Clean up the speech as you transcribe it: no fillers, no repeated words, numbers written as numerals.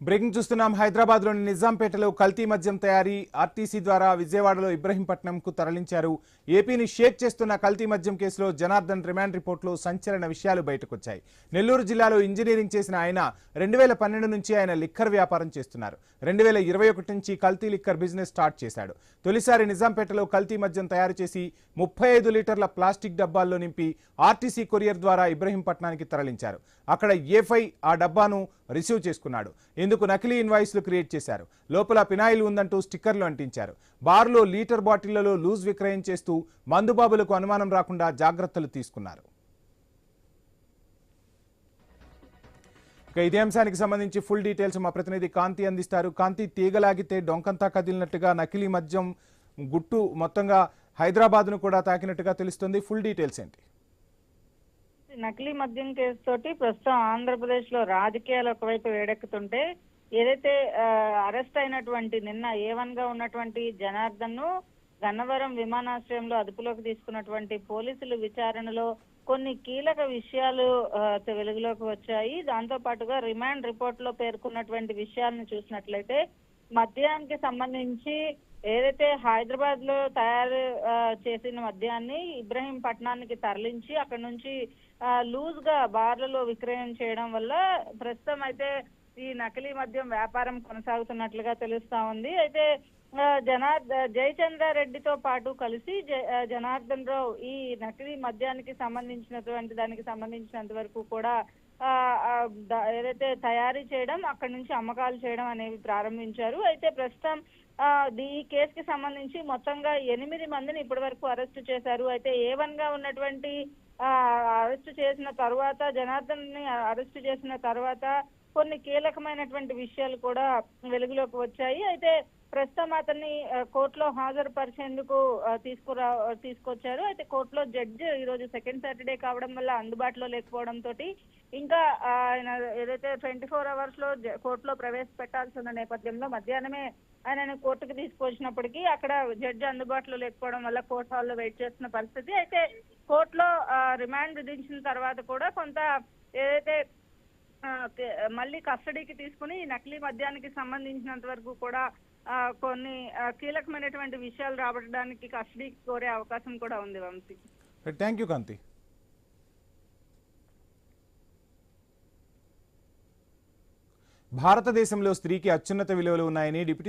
Breaking చూస్తున్నాం. హైదరాబాద్లోని నిజాంపేటలో కల్తీ మద్యం తయారీ ఆర్టీసీ ద్వారా విజయవాడలో ఇబ్రహీంపట్నంకు తరలించారు. ఏపీని షేక్ చేస్తున్న కల్తీ మద్యం కేసులో జనార్దన్ రిమాండ్ రిపోర్టులో సంచలన విషయాలు బయటకొచ్చాయి. నెల్లూరు జిల్లాలో ఇంజనీరింగ్ చేసిన ఆయన 2012 నుంచి ఆయన లిక్కర్ వ్యాపారం చేస్తున్నారు. 2021 నుంచి కల్తీ లిక్కర్ బిజినెస్ స్టార్ట్ చేశాడు. తొలిసారి నిజాంపేటలో కల్తీ మద్యం తయారు చేసి 35 లీటర్ల ప్లాస్టిక్ డబ్బాల్లో నింపి ఆర్టీసీ కొరియర్ ద్వారా ఇబ్రహీంపట్నానికి తరలించారు. అక్కడ ఏఫై ఆ డబ్బాను రిసీవ్ చేసుకున్నాడు. ఇందుకు నకిలీ ఇన్వాయిస్లు క్రియేట్ చేశారు. లోపల పినాయిల్ ఉందంటూ స్టిక్కర్లు అంటించారు. బార్లో లీటర్ బాటిళ్లలో లూజ్ విక్రయం చేస్తూ మందుబాబులకు అనుమానం రాకుండా జాగ్రత్తలు తీసుకున్నారు. ఇదే అంశానికి సంబంధించి ఫుల్ డీటెయిల్స్ మా ప్రతినిధి కాంతి అందిస్తారు. కాంతి, తీగలాగితే డొంకంతా కదిలినట్టుగా నకిలీ మద్యం గుట్టు మొత్తంగా హైదరాబాద్ను కూడా తాకినట్టుగా తెలుస్తుంది. ఫుల్ డీటెయిల్స్ ఏంటి? నకిలీ మద్యం కేసు తోటి ప్రస్తుతం ఆంధ్రప్రదేశ్ లో రాజకీయాలు ఒకవైపు వేడెక్కుతుంటే, ఏదైతే అరెస్ట్ అయినటువంటి నిన్న A1 గా ఉన్నటువంటి జనార్దన్ ను గన్నవరం విమానాశ్రయంలో అదుపులోకి తీసుకున్నటువంటి పోలీసులు విచారణలో కొన్ని కీలక విషయాలు వెలుగులోకి వచ్చాయి. దాంతో పాటుగా రిమాండ్ రిపోర్ట్ లో పేర్కొన్నటువంటి విషయాలను చూసినట్లయితే, మద్యానికి సంబంధించి ఏదైతే హైదరాబాద్ లో తయారు చేసిన మద్యాన్ని ఇబ్రహీంపట్నానికి తరలించి అక్కడ నుంచి లూజ్ గా బార్లలో విక్రయం చేయడం వల్ల ప్రస్తుతం అయితే ఈ నకిలీ మద్యం వ్యాపారం కొనసాగుతున్నట్లుగా తెలుస్తా ఉంది. అయితే జయచంద్రారెడ్డితో పాటు కలిసి జనార్దన్ రావు ఈ నకిలీ మద్యానికి సంబంధించినంత వరకు కూడా ఏదైతే తయారీ చేయడం, అక్కడి నుంచి అమ్మకాలు చేయడం అనేవి ప్రారంభించారు. అయితే ప్రస్తుతం ఈ కేసుకి సంబంధించి మొత్తంగా 8 మందిని ఇప్పటి వరకు అరెస్టు చేశారు. అయితే A1 గా ఉన్నటువంటి అరెస్టు చేసిన తర్వాత, జనార్దన్ ని అరెస్టు చేసిన తర్వాత కొన్ని కీలకమైనటువంటి విషయాలు కూడా వెలుగులోకి వచ్చాయి. అయితే ప్రస్తుతం అతన్ని కోర్టులో హాజరుపరిచేందుకు తీసుకొచ్చారు. అయితే కోర్టులో జడ్జి ఈ రోజు సెకండ్ సాటర్డే కావడం వల్ల అందుబాటులో లేకపోవడంతో ఇంకా ఆయన ఏదైతే 24 hours లో కోర్టులో ప్రవేశపెట్టాల్సిన నేపథ్యంలో మధ్యాహ్నమే ఆయనను కోర్టుకు తీసుకొచ్చినప్పటికీ అక్కడ జడ్జి అందుబాటులో లేకపోవడం వల్ల కోర్టు హాల్లో వెయిట్ చేస్తున్న పరిస్థితి. అయితే కోర్టులో రిమాండ్ విధించిన తర్వాత కూడా కొంత ఏదైతే మళ్ళీ కస్టడీకి తీసుకుని నకిలీ మద్యానికి సంబంధించినంత వరకు కూడా కొన్ని కీలకమైనటువంటి విషయాలు రాబట్టడానికి కస్టడీకి కోరే అవకాశం కూడా ఉంది. వంశీ, థ్యాంక్ యూ కాంతి. భారతదేశంలో స్త్రీకి అత్యున్నత విలువలు ఉన్నాయని డిప్యూటీ